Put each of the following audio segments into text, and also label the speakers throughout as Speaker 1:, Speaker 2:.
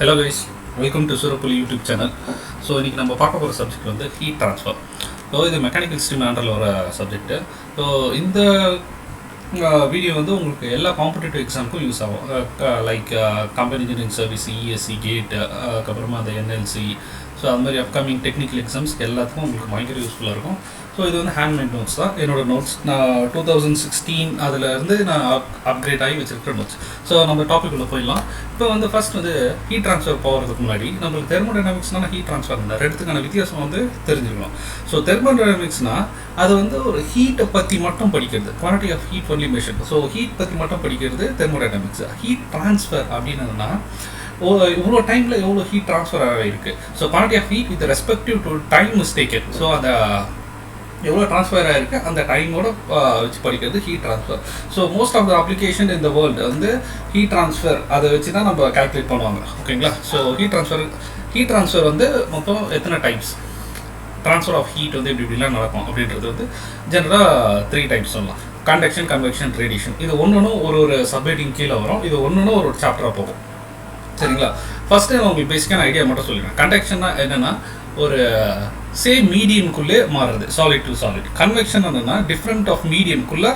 Speaker 1: Hello guys, welcome to Surapuli YouTube channel. So இன்னைக்கு நம்ம பார்க்க போகிற சப்ஜெக்ட் வந்து ஹீட் ட்ரான்ஸ்ஃபர். ஸோ இது மெக்கானிக்கல் ஸ்ட்ரீம் அண்டரில் வர சப்ஜெக்ட்டு. ஸோ இந்த வீடியோ வந்து உங்களுக்கு எல்லா காம்படிட்டிவ் எக்ஸாமுக்கும் யூஸ் ஆகும். Like company engineering service, ESC, GATE, அதுக்கப்புறமா அந்த என்எல்சி. ஸோ அது மாதிரி அப்கமிங் டெக்னிக்கல் எக்ஸாம்ஸ்க்கு எல்லாத்துக்கும் உங்களுக்கு பயங்கர யூஸ்ஃபுல்லாக இருக்கும். ஸோ இது வந்து ஹேண்ட்மேட் நோட்ஸ் தான். என்னோடய நோட்ஸ் நான் 2016 அதிலேருந்து நான் அப்கிரேட் ஆகி வச்சுருக்கிற நோட்ஸ். ஸோ நம்ம டாபிக் உள்ள போயிடலாம். இப்போ வந்து ஃபஸ்ட் வந்து ஹீட் ட்ரான்ஸ்ஃபர் போகிறதுக்கு முன்னாடி நம்மளுக்கு தெர்மோடைனமிக்ஸ்னால் ஹீட் ட்ரான்ஸ்ஃபர் இந்த ரெண்டுத்துக்கான வித்தியாசம் வந்து தெரிஞ்சுக்கணும். ஸோ தெர்மோடைனமிக்ஸ்னால் அது வந்து ஒரு ஹீட்டை பற்றி மட்டும் படிக்கிறது, quantity of heat only measure. So heat பற்றி மட்டும் படிக்கிறது தெர்மோடைனமிக்ஸ். ஹீட் ட்ரான்ஸ்ஃபர் அப்படின்னதுன்னா இவ்வளோ டைமில் எவ்வளோ ஹீட் ட்ரான்ஸ்ஃபர் ஆகிருக்கு. So quantity of heat with respective to time is taken. So அந்த எவ்வளோ ட்ரான்ஸ்ஃபர் ஆகிருக்கு அந்த டைமோட வச்சு படிக்கிறது heat transfer. So most of the application இந்த வேர்ல்டு வந்து ஹீட் ட்ரான்ஸ்ஃபர் அதை வச்சு தான் நம்ம கால்குலேட் பண்ணுவாங்க. ஓகேங்களா? ஸோ ஹீட் ட்ரான்ஸ்ஃபர் வந்து மொத்தம் எத்தனை டைப்ஸ் ட்ரான்ஸ்ஃபர் ஆஃப் ஹீட் வந்து இப்படிலாம் நடக்கும் அப்படின்றது வந்து ஜென்ரலாக 3 டைப்ஸ் சொல்லலாம். Conduction, convection, radiation. இது ஒன்று ஒரு சப்ஹெட்டிங் கீழே வரும். இது ஒன்று ஒரு சாப்டராக போகும். சரிங்களா? ஃபஸ்ட்டு நான் உங்களுக்கு பேசிக்கான ஐடியா மட்டும் சொல்லிடுறேன். கண்டக்ஷன்னா என்னென்னா ஒரு சேம் மீடியம்குள்ளே மாறுறது, சாலிட் டு சாலிட். கன்வெக்ஷன் என்னென்னா டிஃப்ரெண்ட் ஆஃப் மீடியம்குள்ளே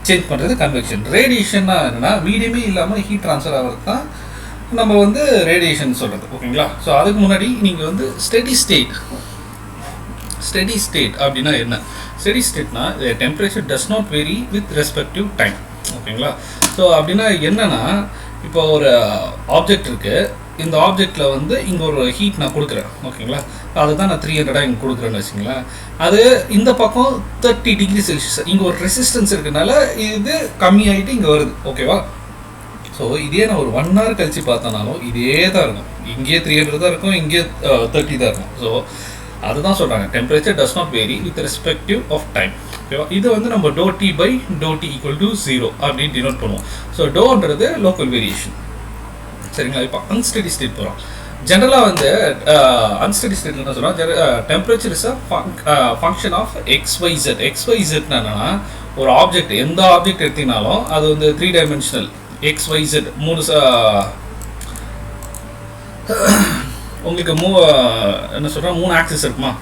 Speaker 1: சேஞ்ச் பண்ணுறது கன்வெக்ஷன். ரேடியேஷன்னா என்னென்னா மீடியமே இல்லாமல் ஹீட் ட்ரான்ஸ்ஃபர் ஆகிறது தான் நம்ம வந்து ரேடியேஷன் சொல்கிறது. ஓகேங்களா? ஸோ அதுக்கு முன்னாடி நீங்கள் வந்து ஸ்டெடி ஸ்டேட் அப்படின்னா என்ன? ஸ்டெடி ஸ்டேட்னா temperature does not vary with respective time. ஓகேங்களா? ஸோ அப்படின்னா என்னென்னா இப்போ ஒரு ஆப்ஜெக்ட் இருக்குது. இந்த ஆப்ஜெக்டில் வந்து இங்கே ஒரு ஹீட் நான் கொடுக்குறேன். ஓகேங்களா? அதுதான் நான் 300 இங்கே கொடுக்குறேன்னு வச்சுங்களேன். அது இந்த பக்கம் 30 டிகிரி செல்சியஸ். இங்கே ஒரு ரெசிஸ்டன்ஸ் இருக்கிறதுனால இது கம்மியாகிட்டு இங்கே வருது. ஓகேவா? ஸோ இதே நான் ஒரு 1 hour கழிச்சு பார்த்தனாலும் இதே தான் இருக்கும். இங்கே 300 தான் இருக்கும், இங்கே 30 தான் இருக்கும். ஸோ அதுதான் சொல்கிறாங்க, temperature does not vary with respective of time. ஓகேவா? இது வந்து நம்ம ∂T/∂T = 0 அப்படின்னு டினோட் பண்ணுவோம். ஸோ டோன்றது லோக்கல் வேரியேஷன். சரிங்களா? இப்போ அன்ஸ்டெடி ஸ்டேட் போகிறோம். ஜென்ரலாக வந்து அன்ஸ்டெடி ஸ்டேட் என்ன சொல்கிறோம்? Temperature is a function of XYZ. XYZனா என்னன்னா ஒரு ஆப்ஜெக்ட், எந்த ஆப்ஜெக்ட் எடுத்தீங்கனாலும் அது வந்து 3 டைமென்ஷனல் XYZ. உங்களுக்கு என்ன சொல்கிறோம், 3 ஆக்சிஸ் இருக்குமா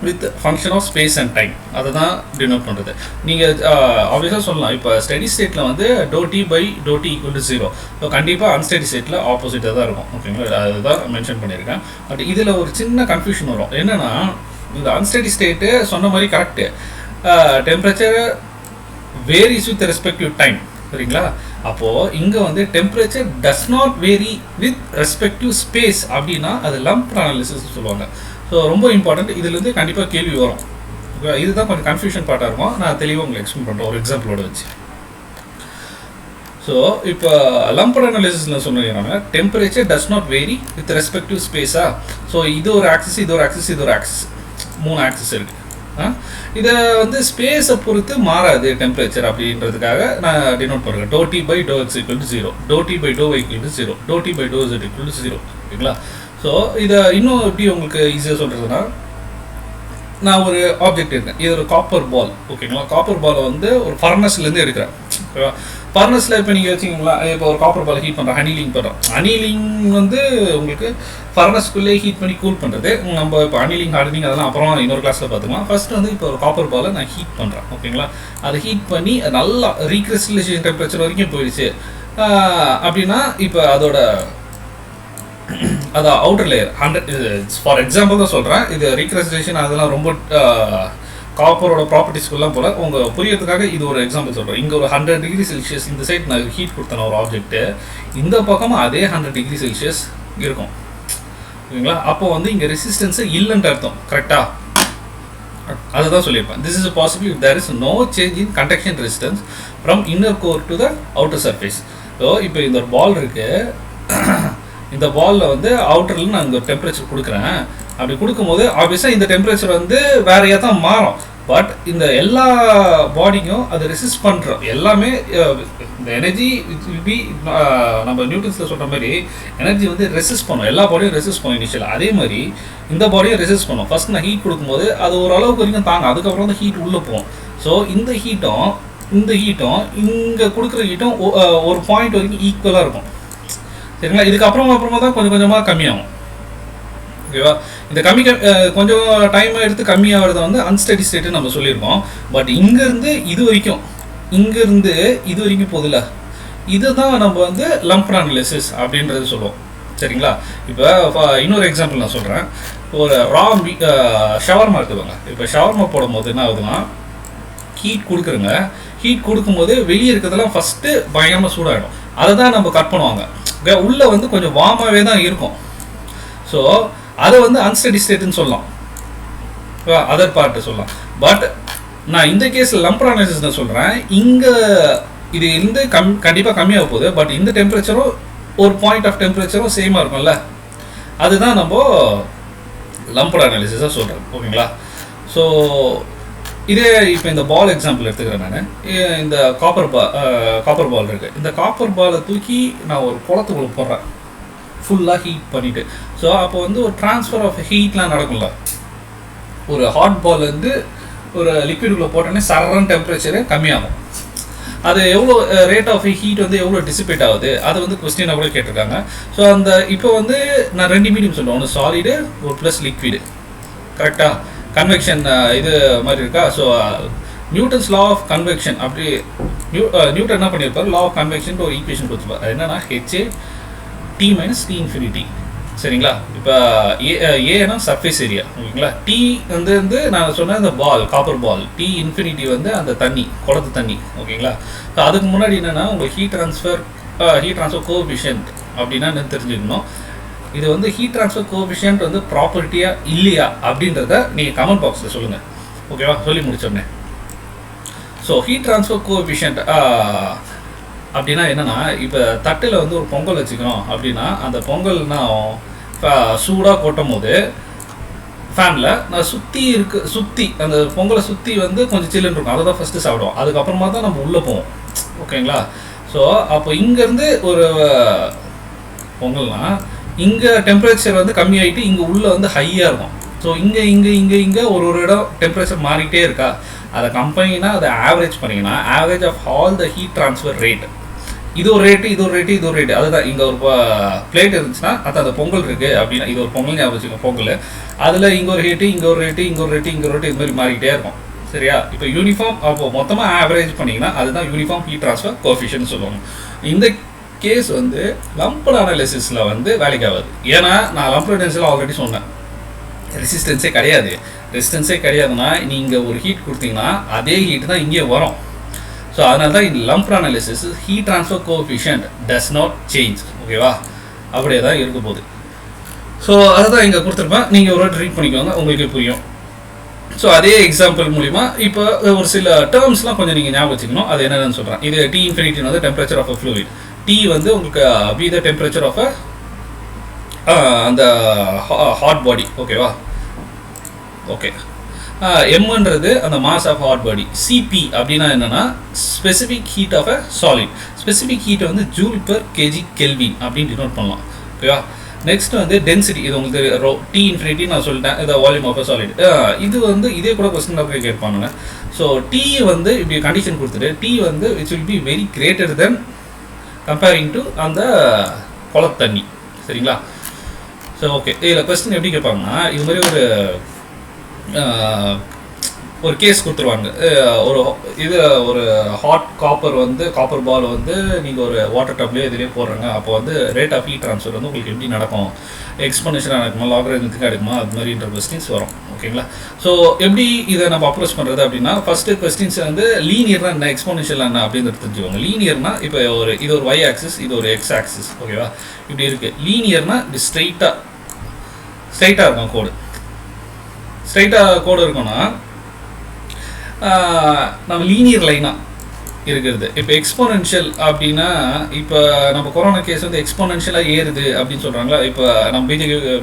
Speaker 1: with function of space and time. அதை தான் டினோட் பண்ணுறது. நீங்கள் ஆப்வியஸாக சொல்லலாம், இப்போ ஸ்டெடி ஸ்டேட்டில் வந்து ∂T/∂T = 0. ஸோ கண்டிப்பாக அன்ஸ்டெடி ஸ்டேட்டில் ஆப்போசிட்டாக தான் இருக்கும். ஓகேங்களா? அதுதான் மென்ஷன் பண்ணியிருக்கேன். பட் இதில் ஒரு சின்ன கன்ஃபியூஷன் வரும். என்னென்னா இந்த அன்ஸ்டெடி ஸ்டேட்டு சொன்ன மாதிரி correct, temperature varies with respective time. சரிங்களா? அப்போது இங்கே வந்து temperature does not vary with respective space அப்படின்னா அது லம்ப் அனாலிசிஸ் சொல்லுவாங்க. ஸோ ரொம்ப இம்பார்ட்டன்ட். இதுலேருந்து கண்டிப்பாக கேள்வி வரும். இதுதான் கொஞ்சம் கன்ஃபியூஷன் பார்ட்டாக இருக்கும். நான் தெளிவாக உங்களுக்கு எக்ஸ்பிளைன் பண்ணுறேன் ஒரு எக்ஸாம்பிளோட வச்சு. ஸோ இப்போ லம்பட் அனாலிசிஸில் சொன்னீங்கன்னா temperature does not vary with respective ஸ்பேஸா. ஸோ இது ஒரு ஆக்சிஸ், இது ஒரு ஆக்சிஸ், இது ஒரு ஆக்சிஸ், 3 ஆக்சிஸ் இருக்குது. இதை வந்து ஸ்பேஸை பொறுத்து மாறாது டெம்பரேச்சர் அப்படின்றதுக்காக நான் டினோட் பண்ணுறேன். ∂T/∂x = 0, ∂T/∂y = 0, ∂T/∂z = 0. ஓகேங்களா? ஸோ இதை இன்னும் எப்படி உங்களுக்கு ஈஸியாக சொல்கிறதுனா, நான் ஒரு ஆப்ஜெக்ட் இருக்கேன். இது ஒரு காப்பர் பால். ஓகேங்களா? காப்பர் பாலை வந்து ஒரு ஃபர்னஸ்லேருந்து எடுக்கிறேன். ஓகேவா? ஃபர்னஸில் இப்போ நீங்கள் வச்சிங்களா, இப்போ ஒரு காப்பர் பால் ஹீட் பண்ணுறோம், ஹனிலிங் பண்ணுறோம். ஹனிலிங் வந்து உங்களுக்கு ஃபர்னஸ்குள்ளே ஹீட் பண்ணி கூல் பண்ணுறது. நம்ம இப்போ ஹனிலிங், ஹார்டனிங் அதெல்லாம் அப்புறம் இன்னொரு கிளாஸில் பார்த்துக்கலாம். ஃபர்ஸ்ட் வந்து இப்போ ஒரு காப்பர் பாலை நான் ஹீட் பண்ணுறேன். ஓகேங்களா? அதை ஹீட் பண்ணி நல்லா ரீக்ரிஸ்டலைசேஷன் டெம்பரேச்சர் வரைக்கும் போயிடுச்சு அப்படின்னா இப்போ அது அவுட்டர் லேயர் 100. ஃபார் எக்ஸாம்பிள் தான் சொல்கிறேன். இது ரீக்ரிஸ்டலைசேஷன் அதெல்லாம் ரொம்ப காப்பரோட ப்ராப்பர்ட்டிஸ்க்குலாம் போல் உங்கள் புரியறதுக்காக இது ஒரு எக்ஸாம்பிள் சொல்கிறேன். இங்கே ஒரு 100 டிகிரி செல்சியஸ் இந்த சைட் நான் ஹீட் கொடுத்தேன் ஒரு ஆப்ஜெக்ட்டு, இந்த பக்கமும் அதே 100 டிகிரி செல்சியஸ் இருக்கும். ஓகேங்களா? அப்போ வந்து இங்கே ரெசிஸ்டன்ஸு இல்லைன்ட்டு அர்த்தம். கரெக்டாக? அதை தான் சொல்லியிருப்பேன். This is possible if there is no change in conduction resistance from inner core to the outer surface. So இப்போ இந்த ஒரு பால் இருக்குது. இந்த பாலில் வந்து அவுட்டரில் நான் இங்கே டெம்பரேச்சர் கொடுக்குறேன். அப்படி கொடுக்கும்போது ஆப்வியஸாக இந்த டெம்பரேச்சர் வந்து வேறையாக தான் மாறும். பட் இந்த எல்லா பாடியும் அதை ரெசிஸ்ட் பண்ணுறோம். எல்லாமே இந்த எனர்ஜி வில் பி, நம்ம நியூட்டன்ஸில் சொல்கிற மாதிரி எனர்ஜி வந்து ரெசிஸ்ட் பண்ணும். எல்லா பாடியும் ரெசிஸ்ட் பண்ணும் இனிஷியலாக. அதே மாதிரி இந்த பாடியும் ரெசிஸ்ட் பண்ணும். ஃபஸ்ட் நான் ஹீட் கொடுக்கும்போது அது ஓரளவுக்கு வரைக்கும் தாங்க, அதுக்கப்புறம் தான் ஹீட் உள்ளே போகும். ஸோ இந்த ஹீட்டும் இங்கே கொடுக்குற ஹீட்டும் ஒரு பாயிண்ட் வரைக்கும் ஈக்குவலாக இருக்கும். சரிங்களா. இதுக்கப்புறமா தான் கொஞ்சம் கொஞ்சமாக கம்மியாகும். ஓகேவா. இந்த கொஞ்சம் டைம் எடுத்து கம்மியாகிறத வந்து அன்ஸ்டடி ஸ்டேட்டு நம்ம சொல்லியிருக்கோம். பட் இங்கேருந்து இது வரைக்கும் போதில்ல, இதுதான் நம்ம வந்து லம்ப்ட் அனாலிசிஸ் அப்படின்றது சொல்லுவோம். சரிங்களா. இப்போ இன்னொரு எக்ஸாம்பிள் நான் சொல்கிறேன். ஒரு ஷவர்மா எடுத்துக்கோங்க. இப்போ ஷவர்மா போடும்போது என்ன ஆகுதுன்னா, ஹீட் கொடுக்குறங்க. ஹீட் கொடுக்கும்போது வெளியே இருக்கிறதெல்லாம் ஃபஸ்ட்டு பயங்கரமாக சூடாகிடும். அதை தான் நம்ம கட் பண்ணுவாங்க. உள்ளே வந்து கொஞ்சம் வார்மாகவே தான் இருக்கும். ஸோ அதை வந்து அன்ஸ்டடி ஸ்டேட்டுன்னு சொல்லலாம், அதர் பார்ட்டு சொல்லலாம். பட் நான் இந்த கேஸில் லம்ப்ட் அனாலிசிஸ் நான் சொல்கிறேன். இங்கே இது இருந்து கண்டிப்பாக கம்மியாக போகுது. பட் இந்த டெம்பரேச்சரும் ஒரு பாயிண்ட் ஆஃப் டெம்பரேச்சரும் சேமாக இருக்கும்ல, அதுதான் நம்ம லம்ப்ட் அனாலிசிஸாக சொல்கிறேன். ஓகேங்களா. ஸோ இதே இப்போ இந்த பால் எக்ஸாம்பிள் எடுத்துக்கிறேன். நான் இந்த காப்பர் பால் இருக்குது. இந்த காப்பர் பாலை தூக்கி நான் ஒரு குளத்துக்குள்ள போடுறேன், ஃபுல்லாக ஹீட் பண்ணிவிட்டு. ஸோ அப்போ வந்து ஒரு ட்ரான்ஸ்ஃபர் ஆஃப் ஹீட்லாம் நடக்கும்ல. ஒரு ஹாட் பால் வந்து ஒரு லிக்விடுக்குள்ளே போட்டோன்னே சரன் டெம்பரேச்சரு கம்மியாகும். அது எவ்வளோ ரேட் ஆஃப் ஹீட் வந்து எவ்வளோ டிசிபேட் ஆகுது, அது வந்து கொஸ்டினாக கூட கேட்டிருக்காங்க. ஸோ அந்த இப்போ வந்து நான் 2 மீடியம் சொல்லுவேன், ஒன்று சாலிடு ஒரு ப்ளஸ் லிக்விடு. கரெக்டாக கன்வெக்ஷன் இது மாதிரி இருக்கா. So Newton's law of convection, அப்படி நியூட்டன் என்ன பண்ணியிருப்பார், லா ஆஃப் கன்வெக்ஷன் ஒரு ஈக்குவேஷன் கொடுத்துருப்பார். அது என்னன்னா HA T minus T infinity. சரிங்களா. இப்போ ஏன்னா சர்ஃபேஸ் ஏரியா. ஓகேங்களா. T வந்து நான் சொன்ன இந்த காப்பர் பால், T இன்ஃபினிட்டி வந்து அந்த தண்ணி, குளத்து தண்ணி. ஓகேங்களா. ஸோ அதுக்கு முன்னாடி என்னென்னா உங்களுக்கு ஹீட் ட்ரான்ஸ்ஃபர் கோஎஃபிஷியன்ட் அப்படின்னா என்ன தெரிஞ்சுக்கணும். இது வந்து ஹீட் ட்ரான்ஸ்ஃபர் கோஎஃபிஷியன்ட் வந்து ப்ராப்பர்ட்டியா இல்லையா அப்படின்றத நீங்கள் கமெண்ட் பாக்ஸில் சொல்லுங்கள். ஓகேவா. சொல்லி முடிச்சோடனே ஸோ ஹீட் ட்ரான்ஸ்ஃபர் கோஎஃபிஷியன்ட் அப்படின்னா என்னென்னா, இப்போ தட்டில் வந்து ஒரு பொங்கல் வச்சுக்கணும் அப்படின்னா, அந்த பொங்கல்னா சூடாக கொட்டும் போது ஃபேனில் நான் சுற்றி அந்த பொங்கலை சுற்றி வந்து கொஞ்சம் சில்லுன்னு இருக்கும். அதை தான் ஃபஸ்ட்டு சாப்பிடுவோம். அதுக்கப்புறமா தான் நம்ம உள்ளே போவோம். ஓகேங்களா. ஸோ அப்போ இங்கேருந்து ஒரு பொங்கல்னால் இங்கே டெம்பரேச்சர் வந்து கம்மியாகிட்டு இங்கே உள்ளே வந்து ஹையாக இருக்கும். ஸோ இங்கே ஒரு இடம் டெம்பரேச்சர் மாறிக்கிட்டே இருக்கா. அதை கம்பெனினா அதை ஆவரேஜ் பண்ணிங்கன்னா average of all the heat transfer rate, இது ஒரு ரேட்டு. அதுதான் இங்கே ஒரு பிளேட் இருந்துச்சுன்னா அது அந்த பொங்கல் இருக்குது அப்படின்னா, இது ஒரு பொங்கல் ஞாபகம் வச்சுக்கோங்க. பொங்கல் அதில் இங்கே ஒரு ரேட்டு, இங்கே ஒரு ரேட்டு, இது மாதிரி மாறிக்கிட்டே இருக்கும். சரியா. இப்போ யூனிஃபார்ம் அப்போ மொத்தமாக ஆவரேஜ் பண்ணிங்கன்னா அதுதான் யூனிஃபார்ம் ஹீட் ட்ரான்ஸ்ஃபர் கோஎஃபிஷியன்ட் சொல்லுவாங்க. இந்த கேஸ் வந்து லம்ப்ட் அனாலிசிஸில் வந்து வேலைக்கு ஆகாது. ஏன்னா நான் லம்ப்ட் அனாலிசிஸில் ஆல்ரெடி சொன்னேன், ரெசிஸ்டன்ஸே கிடையாதுன்னா நீங்கள் ஒரு ஹீட் கொடுத்தீங்கன்னா அதே ஹீட் தான் இங்கே வரும். ஸோ அதனால தான் இந்த lumped analysis heat transfer coefficient does not change. ஓகேவா. அப்படியே தான் இருக்க போகுது. ஸோ அதை தான் இங்கே கொடுத்துருப்பேன். நீங்கள் ஒரு ரீட் பண்ணிக்கோங்க, உங்களுக்கு புரியும். ஸோ அதே எக்ஸாம்பிள் மூலிமா இப்போ ஒரு சில டேர்ம்ஸ்லாம் கொஞ்சம் நீங்கள் ஞாபகம் வச்சுக்கணும். அது என்னென்னு சொல்கிறேன். இது T இன்ஃபினிட்டி வந்து temperature of a fluid. T வந்து உங்களுக்கு பி த டெம்பரேச்சர் ஆஃப் அந்த ஹாட் பாடி. ஓகேவா. ஓகே. எம்ன்றது அந்த mass of hot body. CP அப்படின்னா என்னென்னா specific heat of a solid. Specific ஹீட்டை வந்து ஜூல் பெர் கேஜி கெல்வின் அப்படின்னு டினோட் பண்ணலாம். ஓகேவா. நெக்ஸ்ட் வந்து டென்சிட்டி. இது உங்களுக்கு T இன்ஃபினிட்டி நான் சொல்லிட்டேன். இந்த வால்யூம் ஆஃப் அ சாலிட். இது வந்து இதே கூட கொஸ்டின் பேப்பர் கேட்பானுங்க. ஸோ T வந்து இப்படி கண்டிஷன் கொடுத்துட்டு T வந்து which will be very greater than comparing to அந்த குளத்து தண்ணி. சரிங்களா. So okay. இதில் கொஸ்டின் எப்படி கேட்பாங்கன்னா, இது மாதிரி ஒரு கேஸ் கொடுத்துருவாங்க. ஒரு ஹாட் காப்பர் பால் வந்து நீங்கள் ஒரு வாட்டர் டப்லேயே இதிலே போடுறாங்க. அப்போ வந்து ரேட் ஆஃப் ஹீட் ட்ரான்ஸ்ஃபர் வந்து உங்களுக்கு எப்படி நடக்கும், எக்ஸ்போனன்ஷியலாக நடக்குமா, லாகரிதமிக்காக நடக்குமா, அது மாதிரின்ற கொஸ்டின்ஸ் வரும். ஓகேங்களா. ஸோ எப்படி இதை நம்ம அப்ரோச் பண்ணுறது அப்படின்னா, ஃபஸ்ட்டு கொஸ்டின்ஸ் வந்து லீனியர்னா என்ன, எக்ஸ்போனன்ஷியல் என்ன அப்படின்றது தெரிஞ்சுக்கோங்க. லீனியர்னா இப்போ இது ஒரு y ஆக்சிஸ், இது ஒரு x ஆக்சிஸ். ஓகேவா. இப்படி இருக்குது. லீனியர்னா இப்படி ஸ்ட்ரைட்டாக இருக்கும் கோடு. ஸ்ட்ரைட்டாக கோடு இருக்குன்னா நம்ம லீனியர் லைனாக இருக்கிறது. இப்போ எக்ஸ்போனன்ஷியல் அப்படின்னா, இப்போ நம்ம கொரோனா கேஸ் வந்து எக்ஸ்போனன்ஷியலாக ஏறுது அப்படின்னு சொல்கிறாங்களா. இப்போ நம்ம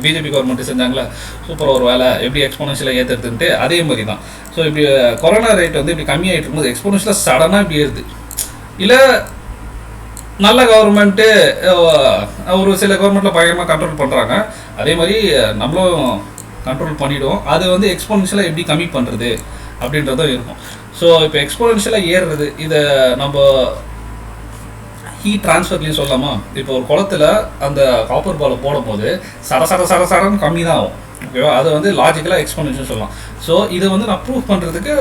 Speaker 1: பிஜேபி கவர்மெண்ட் செஞ்சாங்களா சூப்பராக ஒரு வேலை, எப்படி எக்ஸ்போனன்ஷியலாக ஏற்றுறதுன்ட்டு அதே மாதிரி தான். ஸோ இப்படி கொரோனா ரேட் வந்து இப்படி கம்மியாகிட்டு இருக்கும்போது எக்ஸ்போனன்ஷியலாக சடனாக இப்படி ஏறுது. இல்லை நல்ல கவர்மெண்ட்டு ஒரு சில கவர்மெண்ட்டில் பயங்கரமாக கண்ட்ரோல் பண்ணுறாங்க, அதே மாதிரி நம்மளும் கண்ட்ரோல் பண்ணிவிடுவோம். அது வந்து எக்ஸ்போனன்ஷியலாக எப்படி கம்மி பண்ணுறது அப்படின்றதும் இருக்கும். ஸோ இப்போ எக்ஸ்போனன்ஷியலாக ஏறுறது, இதை நம்ம ஹீட் ட்ரான்ஸ்ஃபர்லையும் சொல்லலாமா? இப்போ ஒரு குளத்தில் அந்த காப்பர் பாலை போடும்போது சரன்னு கம்மி தான் ஆகும். ஓகேவா? அதை வந்து லாஜிக்கலாக எக்ஸ்போனன்ஷியல் சொல்லலாம். ஸோ இதை வந்து நான் ப்ரூவ் பண்ணுறதுக்கு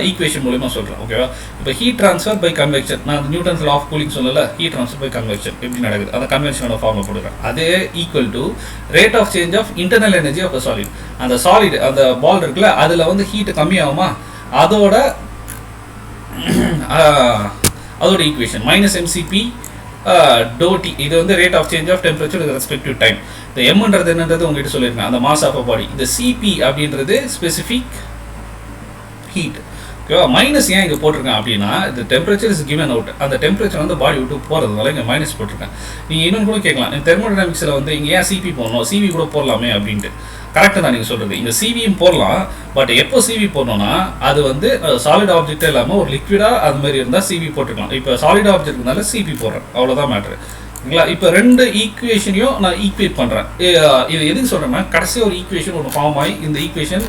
Speaker 1: ஈக்குவேஷன் மூலிமா சொல்கிறேன். ஓகேவா? இப்போ ஹீட் ட்ரான்ஸ்ஃபர் பை கன்வெக்ஷன், நான் நியூட்டன்ஸ் லா ஆஃப் கூலிங் சொல்லலை, ஹீட் ட்ரான்ஸ்ஃபர் பை கன்வெக்ஷன் எப்படி நடக்குது அந்த கன்வென்ஷனோட ஃபார்மை போடுறேன். அதே equal to rate of change of internal energy of solid. அந்த சாலிட் அந்த பால் இருக்குல்ல, அதில் வந்து ஹீட்டு கம்மியாகுமா, அதோட ஈக்குவேஷன் மைனஸ் எம்சிபி டோ டி. இது வந்து rate of change of temperature with respect to time. இந்த எம்ன்றது என்னன்றது உங்ககிட்ட சொல்லியிருக்கேன், அந்த மாஸ் ஆஃப் அ பாடி. இந்த சிபி அப்படின்றது ஸ்பெசிஃபிக் ஹீட். ஓகேவா? மைனஸ் ஏன் இங்கே போட்டிருக்கேன் அப்படின்னா, இந்த டெம்பரேச்சர் இஸ் கிவன் அவுட், அந்த டெம்பரேச்சர் வந்து பாடி விட்டு போகிறதுனால இங்கே மைனஸ் போட்டிருக்கேன். நீங்கள் இன்னொன்று கூட கேட்கலாம், தெர்மோடைனமிக்ஸில் வந்து இங்கே ஏன் சிபி போடணும், சிவி கூட போடலாமே அப்படின்ட்டு. கரெக்டாக தான் நீங்கள் சொல்கிறது, இங்கே சிவியும் போடலாம். பட் எப்போ சிவி போடணும்னா, அது வந்து சாலிட் ஆப்ஜெக்டே இல்லாமல் ஒரு லிக்விடாக அது மாதிரி இருந்தால் சிவி போட்டுக்கலாம். இப்போ சாலிட் ஆப்ஜெக்ட்னால சிபி போடுறேன், அவ்வளோதான் மேட்ரு. ஓகேங்களா? இப்போ ரெண்டு ஈக்குவேஷனையும் நான் ஈக்குவேட் பண்ணுறேன். இது எதுக்கு சொல்கிறேன்னா, கடைசி ஒரு ஈக்குவேஷன் ஒன்று ஃபார்ம் ஆகி இந்த ஈக்குவேஷன்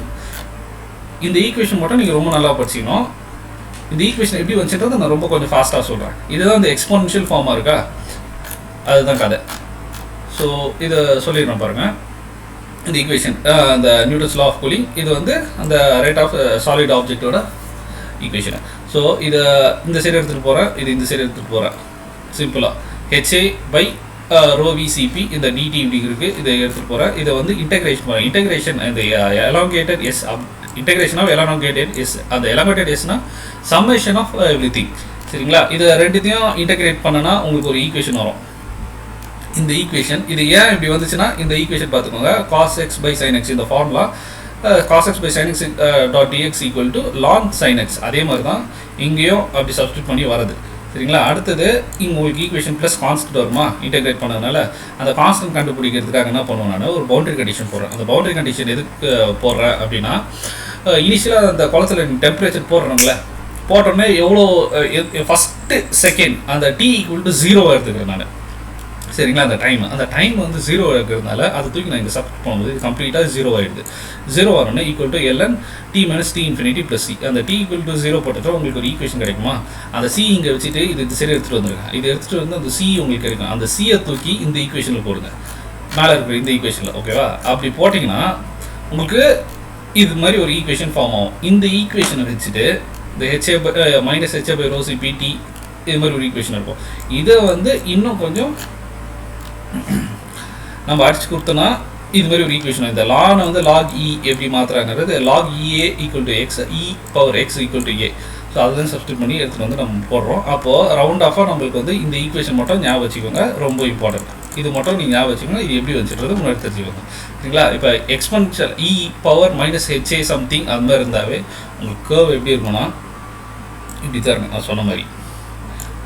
Speaker 1: மட்டும் நீங்கள் ரொம்ப நல்லா படிச்சிக்கணும். இந்த ஈக்குவேஷன் எப்படி வந்துச்சுன்றது நான் ரொம்ப கொஞ்சம் ஃபாஸ்ட்டாக சொல்கிறேன். இதுதான் இந்த எக்ஸ்போனன்ஷியல் ஃபார்மாக இருக்கா, அதுதான் கதை. ஸோ இதை சொல்லிடுறேன் பாருங்கள். இந்த ஈக்குவேஷன் அந்த நியூட்டன்ஸ் லா ஆஃப் கூலிங், இது வந்து அந்த ரேட் ஆஃப் சாலிட் ஆப்ஜெக்டோட ஈக்குவேஷன். ஸோ இதை இந்த சைடு எடுத்துகிட்டு போகிறேன், இது இந்த சைடு எடுத்துகிட்டு போகிறேன். சிம்பிளாக ஹெச்ஏ பை ரோ விசிபி இந்த டிடி இப்படி இருக்குது, இதை எடுத்துகிட்டு போகிறேன். இதை வந்து இன்டெகிரேஷன் போகிறேன். இன்டெகிரேஷன் இந்த elongated S, integration of elongated S, அந்த எலாங்கேட்டட் எஸ்னா சம்மேஷன் ஆஃப் எவ்ரி திங். சரிங்களா? இதை ரெண்டுத்தையும் இன்டெகிரேட் பண்ணனா உங்களுக்கு ஒரு ஈக்குவேஷன் வரும். இந்த ஈக்குவேஷன் இது ஏன் இப்படி வந்துச்சுன்னா, இந்த ஈக்குவேஷன் பார்த்துக்கோங்க, cos x by sin x. இந்த formula cos x by sin x dot dx equal to ln sin x. அதே மாதிரி தான் இங்கேயும் அப்படி சப்ஸ்டியூட் பண்ணி வரது. சரிங்களா? அடுத்தது இங்கே உங்களுக்கு ஈக்குவேஷன் ப்ளஸ் கான்ஸ்டன்ட் வருமா, இன்டெகிரேட் பண்ணதுனால. அந்த கான்ஸ்டன்ட் கண்டுபிடிக்கிறதுக்காக என்ன பண்ணுவேன், நான் ஒரு பவுண்டரி கண்டிஷன் போடுறேன். அந்த பவுண்டரி கண்டிஷன் எதுக்கு போடுறேன் அப்படின்னா, இனிஷியலாக அந்த குளத்தில் டெம்பரேச்சர் போடுறோங்களே, போட்டோன்னே எவ்வளோ ஃபஸ்ட்டு செகண்ட் அந்த டி ஈக்குவல் டு 0 எடுத்துக்கிறேன் நான். சரிங்களா? அந்த டைம் வந்து 0 இருக்கிறதுனால அதை தூக்கி நான் இங்கே சப்ஸ்டிட் பண்ணும்போது கம்ப்ளீட்டாக 0 ஆகிடுது. 0 ஆனோன்னா equal to LN T minus T infinity plus C. அந்த டி ஈக்குவல் டு 0 போட்டதில் உங்களுக்கு ஒரு ஈக்குவேஷன் கிடைக்குமா, அந்த சி இங்கே வச்சுட்டு இது சரி எடுத்துகிட்டு வந்துருங்க. இது எடுத்துகிட்டு வந்து அந்த சி உங்களுக்கு கிடைக்கும். அந்த சியை தூக்கி இந்த ஈக்குவேஷனில் போடுங்க, மேலே இருக்கிற இந்த ஈக்குவேஷனில். ஓகேவா? அப்படி போட்டிங்கன்னா உங்களுக்கு இது மாதிரி ஒரு ஈக்குவேஷன் ஃபார்ம் ஆகும். இந்த ஈக்குவேஷனை வச்சுட்டு இந்த HA minus HA by rho CPT இது மாதிரி ஒரு ஈக்குவேஷன் இருக்கும். இதை வந்து இன்னும் கொஞ்சம் நம்ம அடிச்சு கொடுத்தோன்னா இது மாதிரி ஒரு ஈக்குவேஷன். இந்த லானை வந்து லாக் இ எப்படி மாற்றுறாங்கிறது, log e a equal to x, e power x equal to a. So அதுதான் சப்ஸ்டியூட் பண்ணி எடுத்துகிட்டு வந்து நம்ம போடுறோம். அப்போது ரவுண்ட் ஆஃபாக நம்மளுக்கு வந்து இந்த ஈக்குவேஷன் மட்டும் ஞாபகம் வச்சுக்கோங்க, ரொம்ப இம்பார்ட்டன்ட். இது மட்டும் நீங்கள் ஞாபகம் வச்சுக்கோங்க, இது எப்படி வச்சுக்கிறது முன்னாடி தெரிஞ்சுக்கோங்க. சரிங்களா? இப்போ exponential e power minus HA something அது மாதிரி இருந்தாவே உங்களுக்கு கர்வ் எப்படி இருக்குன்னா இப்படி தான் இருக்கும். நான் சொன்ன மாதிரி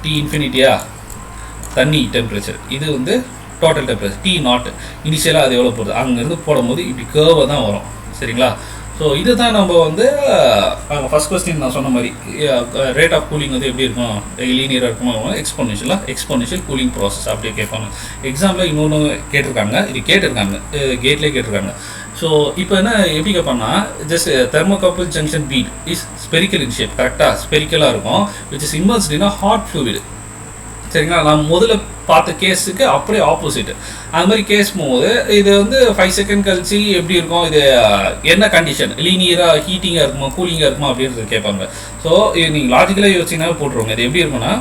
Speaker 1: டி இன்ஃபினிட்டியா தண்ணி டெம்பரேச்சர், இது வந்து டோட்டல் டெம்பரேச்சர் டி நாட். இனிஷியலாக அது எவ்வளோ போடுது, அங்கேருந்து போடும்போது இப்படி கேர்வாக தான் வரும். சரிங்களா? ஸோ இதுதான் நம்ம வந்து ஃபஸ்ட் கொஸ்டின் நான் சொன்ன மாதிரி ரேட் ஆஃப் கூலிங் வந்து எப்படி இருக்கும், லீனியராக இருக்குமா, எக்ஸ்போனன்ஷியல் கூலிங் ப்ராசஸ் அப்படியே கேட்பாங்க. எக்ஸாம்பிள் இன்னொன்று கேட்டிருக்காங்க, இது கேட்டிருக்காங்க கேட்லேயே கேட்டிருக்காங்க. ஸோ இப்போ என்ன எப்படி கேட்பாங்கன்னா, just thermocouple junction bead is spherical in shape. கரெக்டாக ஸ்பெரிக்கலாக இருக்கும், which is immersed in hot fluid. சரிங்களா? நான் முதல்ல பார்த்த கேஸுக்கு அப்படியே ஆப்போசிட். அது மாதிரி கேஸ் போகும்போது இது வந்து 5 செகண்ட் கழிச்சு எப்படி இருக்கும், இது என்ன கண்டிஷன், லீனியராக ஹீட்டிங்காக இருக்குமா கூலிங்காக இருக்குமா அப்படின்றது கேட்பாங்க. ஸோ இது நீங்கள் லாஜிக்கலாக யோசிச்சிங்கன்னா போட்டுருவோங்க. இது எப்படி இருக்குன்னா,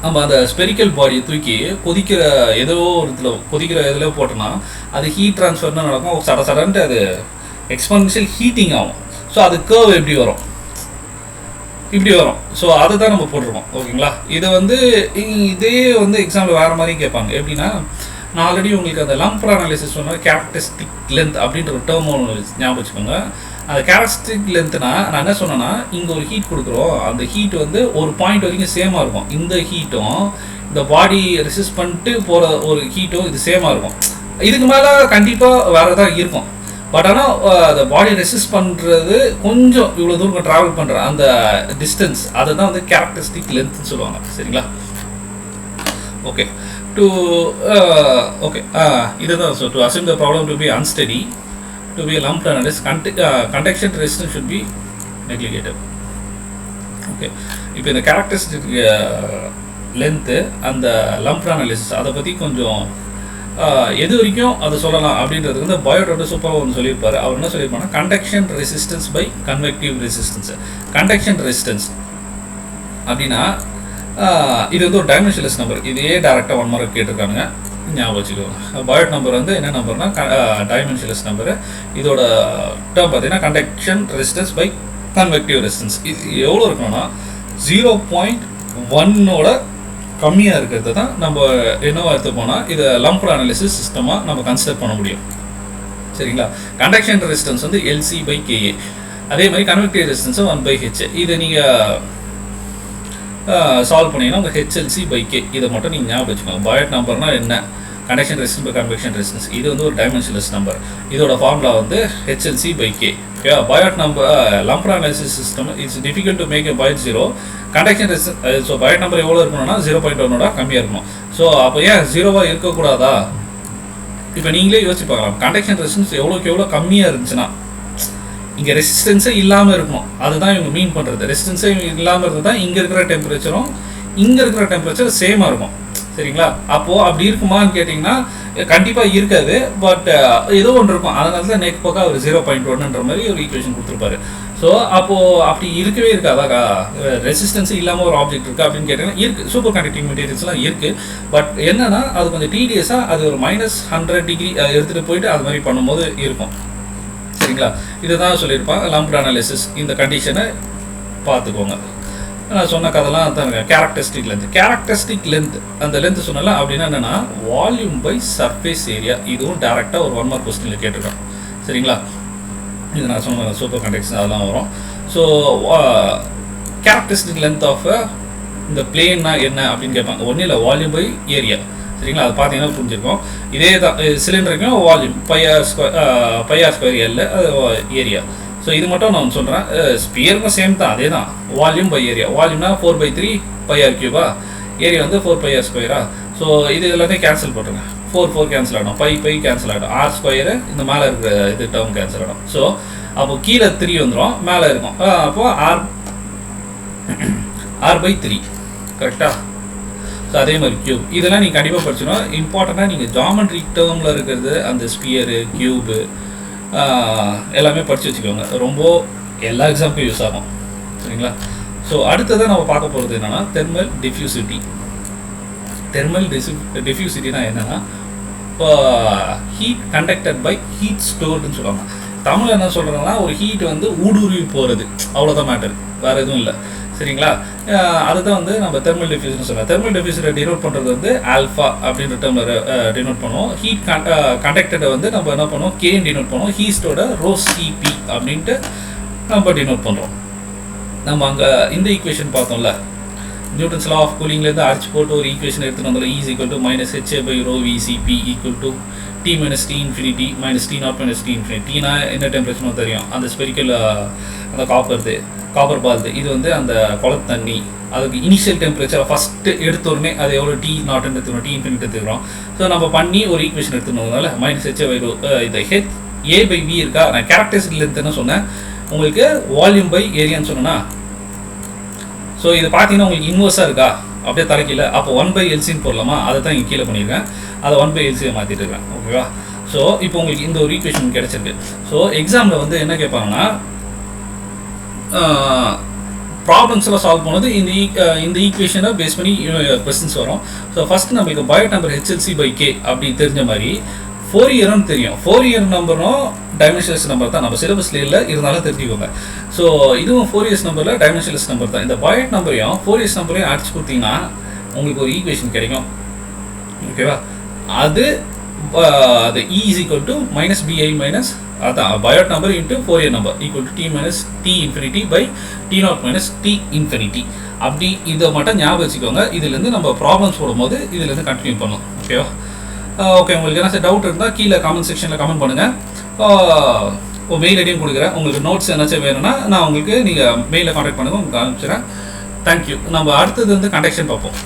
Speaker 1: நம்ம அந்த ஸ்பெரிக்கல் பாடியை தூக்கி கொதிக்கிற ஏதோ ஒரு இதில் கொதிக்கிற இதில் போட்டோன்னா அது ஹீட் ட்ரான்ஸ்ஃபர்னா நடக்கும், சடன்ட்டு அது எக்ஸ்பென்ஷியல் ஹீட்டிங் ஆகும். ஸோ அது கர்வ் எப்படி வரும், இப்படி வரும். ஸோ அதை தான் நம்ம போட்டிருக்கோம். ஓகேங்களா? இதை வந்து இதே வந்து எக்ஸாம்பிள் வேறு மாதிரி கேட்பாங்க. எப்படின்னா, நான் ஆல்ரெடி உங்களுக்கு அந்த லம்ப் அனாலிசிஸ் சொன்ன கேரக்டரிஸ்டிக் லென்த் அப்படின்ற ஒரு டேர்ம் ஞாபகம் வச்சுக்கோங்க. அந்த கேரக்டரிஸ்டிக் லென்த்னா நான் என்ன சொன்னேன்னா, இங்கே ஒரு ஹீட் கொடுக்குறோம், அந்த ஹீட் வந்து ஒரு பாயிண்ட் வரைக்கும் சேமாக இருக்கும். இந்த ஹீட்டும் இந்த பாடி ரெசிஸ்ட் பண்ணிட்டு போகிற ஒரு ஹீட்டும் இது சேமாக இருக்கும். இதுக்கு மேலே கண்டிப்பாக வேறு தான் இருக்கும். பட் ஆனால் அந்த பாடி ரெசிஸ்ட் பண்ணுறது கொஞ்சம் இவ்வளோ தூரம் ட்ராவல் பண்ணுற அந்த டிஸ்டன்ஸ், அதை தான் வந்து கேரக்டரிஸ்டிக் லென்த்னு சொல்லுவாங்க. சரிங்களா? ஓகே இதுதான். So to assume the problem to be unsteady, to be lumped analysis, conduction resistance should be neglected. Okay, இப்போ இந்த கேரக்டரிஸ்டிக் லென்த்து, அந்த லம்ப் அனாலிசிஸ் அதை பற்றி கொஞ்சம் எது வரைக்கும் அதை சொல்லலாம் அப்படின்றதுக்கு வந்து பயோட் சூப்பராக ஒன்று சொல்லியிருப்பார். அவர் என்ன சொல்லியிருப்பாங்கன்னா conduction resistance by convective resistance. Conduction resistance அப்படின்னா இது வந்து ஒரு டைமென்ஷன்லெஸ் நம்பர். இதே டேரெக்டாக 1 மார்க் கேட்டிருக்கானுங்க, ஞாபகம் வச்சுக்கோங்க. பயோட் நம்பர் வந்து என்ன நம்பர்னா டைமென்ஷன்லெஸ் நம்பரு. இதோட டேர்ம் பார்த்தீங்கன்னா conduction resistance by convective resistance. இது எவ்வளோ இருக்கணும்னா 0.1ஓட கம்மியாக இருக்கிறது தான் நம்ம என்னவா எடுத்து போனால் இதை லம்ப் அனாலிசிஸ் சிஸ்டமாக நம்ம கன்சிடர் பண்ண முடியும். சரிங்களா? கண்டக்ஷன் ரெசிஸ்டன்ஸ் வந்து எல்சி பை கேஏ. அதே மாதிரி கன்வெக்டிவ் ரெசிஸ்டன்ஸ் 1/h. இதை நீங்கள் சால்வ் பண்ணிங்கன்னா உங்கள் ஹெச்எல்சி பை கே. இதை மட்டும் நீங்கள் ஞாபகம் வச்சுக்கோங்க. பயோட் நம்பர்னா என்ன? Conduction resistance by convection resistance. இது வந்து ஒரு டைமென்ஷன்லெஸ் நம்பர். இதோட ஃபார்முலா வந்து HLC by K. Biot number lump analysis system it's difficult to make a Biot 0. Conduction resistance so Biot number எவ்வளோ இருக்கணும்னா 0.1ஓட கம்மியாக இருக்கணும். ஸோ அப்போ ஏன் 0வாக இருக்கக்கூடாதா? இப்போ நீங்களே யோசிச்சு பார்க்கலாம். கண்டக்ஷன் ரெசிஸ்டன்ஸ் எவ்வளோக்கு எவ்வளோ கம்மியாக இருந்துச்சுன்னா இங்கே ரெசிஸ்டன்ஸே இல்லாமல் இருக்கணும். அதுதான் இவங்க மீன் பண்ணுறது. ரெசிஸ்டன்ஸே இல்லாமல் இருந்து தான் இங்கே இருக்கிற டெம்பரேச்சரும் இங்கே இருக்கிற டெம்பரேச்சர் சேமாக இருக்கும். சரிங்களா? அப்போது அப்படி இருக்குமான்னு கேட்டிங்கன்னா கண்டிப்பாக இருக்காது. பட் ஏதோ ஒன்று இருக்கும். அதனால தான் நெக் பக்கம் அவர் 0.1ன்ற மாதிரி ஒரு ஈக்குவேஷன் கொடுத்துருப்பாரு. ஸோ அப்போது அப்படி இருக்கவே இருக்காதா? ரெசிஸ்டன்ஸே இல்லாமல் ஒரு ஆப்ஜெக்ட் இருக்குது அப்படின்னு கேட்டிங்கன்னா இருக்குது. சூப்பர் கண்டக்டிங் மெட்டீரியல்ஸ்லாம் இருக்குது. பட் என்னென்னா அது கொஞ்சம் டிடிஎஸாக அது ஒரு -100 டிகிரி எடுத்துகிட்டு போயிட்டு அது மாதிரி பண்ணும்போது இருக்கும். சரிங்களா? இதுதான் சொல்லியிருப்பாங்க லம்ப் அனாலிசிஸ். இந்த கண்டிஷனை பார்த்துக்கோங்க. நான் சொன்ன கதெல்லாம் தான் கேரக்டரிஸ்டிக் லென்த். கேரக்டரிஸ்டிக் லென்த் அந்த லென்த் சொன்னல அப்படின்னா என்னென்னா வால்யூம் பை சர்ஃபேஸ் ஏரியா. இதுவும் டேரெக்டாக ஒரு 1 மார்க் கொஸ்டினில் கேட்டிருக்கோம். சரிங்களா? இது நான் சொன்ன சூப்பர் கண்டக்ஷன் அதெல்லாம் வரும். ஸோ கேரக்டரிஸ்டிக் லென்த் ஆஃப் இந்த பிளேன்னா என்ன அப்படின்னு கேட்பாங்க. ஒன்றும் இல்லை, வால்யூம் பை ஏரியா. சரிங்களா? அது பார்த்தீங்கன்னா புரிஞ்சிருக்கும். இதே தான் சிலிண்டருக்கும் வால்யூம் பைஆர் ஸ்கொயர் எல்ல ஏரியா. ஸோ இது மட்டும் நான் சொல்கிறேன். ஸ்பியருக்கும் சேம் தான், அதே தான். Volume by area. வால்யூம்னா 4/3 πr கியூபா, ஏரியா வந்து 4 πr ஸ்கொயரா. ஸோ இது எல்லாத்தையும் கேன்சல் பண்ணுறேங்க. 4 கேன்சல் ஆகிடும், பை கேன்சல் ஆகிடும், ஆர் ஸ்கொயரு இந்த மேலே இருக்கிற இது டேர்ம் கேன்சல் ஆகிடும். ஸோ அப்போது கீழே 3 வந்துடும், மேலே இருக்கும். அப்போது r/3 கரெக்டாக. ஸோ அதே மாதிரி கியூப் இதெல்லாம் நீங்கள் கண்டிப்பாக படிச்சிடணும். இம்பார்ட்டண்ட்டாக நீங்கள் ஜாமெட்ரி டேர்மில் இருக்கிறது அந்த ஸ்பியரு கியூபு எல்லாமே படித்து வச்சுக்கோங்க. ரொம்ப எல்லா எக்ஸாமுக்கும் யூஸ் ஆகும். சரிங்களா? ஸோ அடுத்ததான் நம்ம பார்க்க போகிறது என்னென்னா தெர்மல் டிஃப்யூசிட்டி. தெர்மல் டிஃப்யூசிட்டினா என்னென்னா இப்போ ஹீட் கண்டக்டட் பை ஹீட் ஸ்டோர்டுன்னு சொல்லுவாங்க. தமிழ் என்ன சொல்கிறாங்கன்னா ஒரு ஹீட் வந்து ஊடுருவி போகிறது, அவ்வளோதான் மேட்டர், வேறு எதுவும் இல்லை. சரிங்களா? அதுதான் வந்து நம்ம தெர்மல் டிஃப்யூஷன் சொல்லுவோம். தெர்மல் டிஃப்யூஷனை டினோட் பண்ணுறது வந்து ஆல்ஃபா அப்படின்ற டேர்மில் டினோட் பண்ணுவோம். ஹீட் கண்டக்டடை வந்து நம்ம என்ன பண்ணுவோம், கேன்னு டினோட் பண்ணுவோம். ஹீஸ்டோட ρCp அப்படின்ட்டு நம்ம டினோட் பண்ணுறோம். நம்ம அங்கே இந்த ஈக்குவேஷன் பார்த்தோம்ல, நியூட்டன்ஸ் லா ஆஃப் கூலிங்லேருந்து அடிச்சு போட்டு ஒரு ஈக்குவேஷன் எடுத்துகிட்டு வந்தோம். E = -HA/ρVCp = T - T infinity -T0 - T infinity. டீனா என்ன டெம்பரேச்சர்னு தெரியும், அந்த ஸ்பெரிக்கல் அந்த காப்பர் பால். இது வந்து அந்த குளத்து தண்ணி, அதுக்கு இனிஷியல் டெம்பரேச்சரை ஃபஸ்ட்டு எடுத்தோடனே அது எவ்வளோ T0 எடுத்துக்கிறோம், T infinity எடுத்துக்கிறோம். ஸோ நம்ம பண்ணி ஒரு ஈக்குவேஷன் எடுத்துனதுனால -HA/ρ இந்த HA/V இருக்கா. நான் கேரக்டரிஸ்டிக் லென்த் என்ன சொன்னேன் உங்களுக்கு, வால்யூம் பை ஏரியான்னு சொன்னேன்னா. ஸோ இது பார்த்தீங்கன்னா உங்களுக்கு இன்வர்ஸாக இருக்கா, அப்படியே தலைக்கீழ. அப்போ 1/LCன்னு போடலாமா, அதை தான் இங்கே கீழே பண்ணியிருக்கேன். அதை 1/LCயை மாற்றிட்டு இருக்கேன். ஓகேவா? ஸோ இப்போ உங்களுக்கு இந்த ஒரு ஈக்குவேஷன் கிடச்சிருக்கு. ஸோ எக்ஸாமில் வந்து என்ன கேட்பாங்கன்னா ப்ராப்ளம்ஸ்லாம் சால்வ் பண்ணுறது இந்த ஈக்குவேஷனை பேஸ் பண்ணி கொஸ்டின்ஸ் வரும். ஸோ ஃபஸ்ட்டு நம்ம இப்போ பயோட் நம்பர் HLC/K அப்படி தெரிஞ்ச மாதிரி ஃபோரியர்னு தெரியும். ஃபோரியர் நம்பரும் டைமென்ஷனலெஸ் நம்பர் தான், நம்ம சிலபஸ்ல இல்லை, இருந்தாலும் தெரிஞ்சுக்கோங்க. ஸோ இதுவும் ஃபோரியர்ஸ் நம்பரில் டைமென்ஷனலெஸ் நம்பர் தான். இந்த பயோட் நம்பரையும் ஃபோரியர்ஸ் நம்பரையும் அடிச்சு கொடுத்தீங்கன்னா உங்களுக்கு ஒரு ஈக்குவேஷன் கிடைக்கும். ஓகேவா? அது E = -bi அதான் Biot number into Fourier number = T infinity by T0 - T infinity. அப்படி இதை மட்டும் ஞாபகம் வச்சுக்கோங்க. இதுலேருந்து நம்ம ப்ராப்ளம்ஸ் போடும்போது இதுலேருந்து கண்டினியூ பண்ணணும். ஓகேவா? ஓகே, உங்களுக்கு என்ன டவுட் இருந்தால் கீழே கமெண்ட் செக்ஷனில் கமெண்ட் பண்ணுங்கள். மெயில் ஐடியும் கொடுக்குறேன். உங்களுக்கு நோட்ஸ் என்னாச்சும் வேணும்னா நான் உங்களுக்கு நீங்கள் மெயிலில் கான்டாக்ட் பண்ணுங்கள், உங்களுக்கு அனுப்பிச்சிடுறேன். தேங்க்யூ. நம்ம அடுத்தது வந்து கண்டக்ஷன் பார்ப்போம்.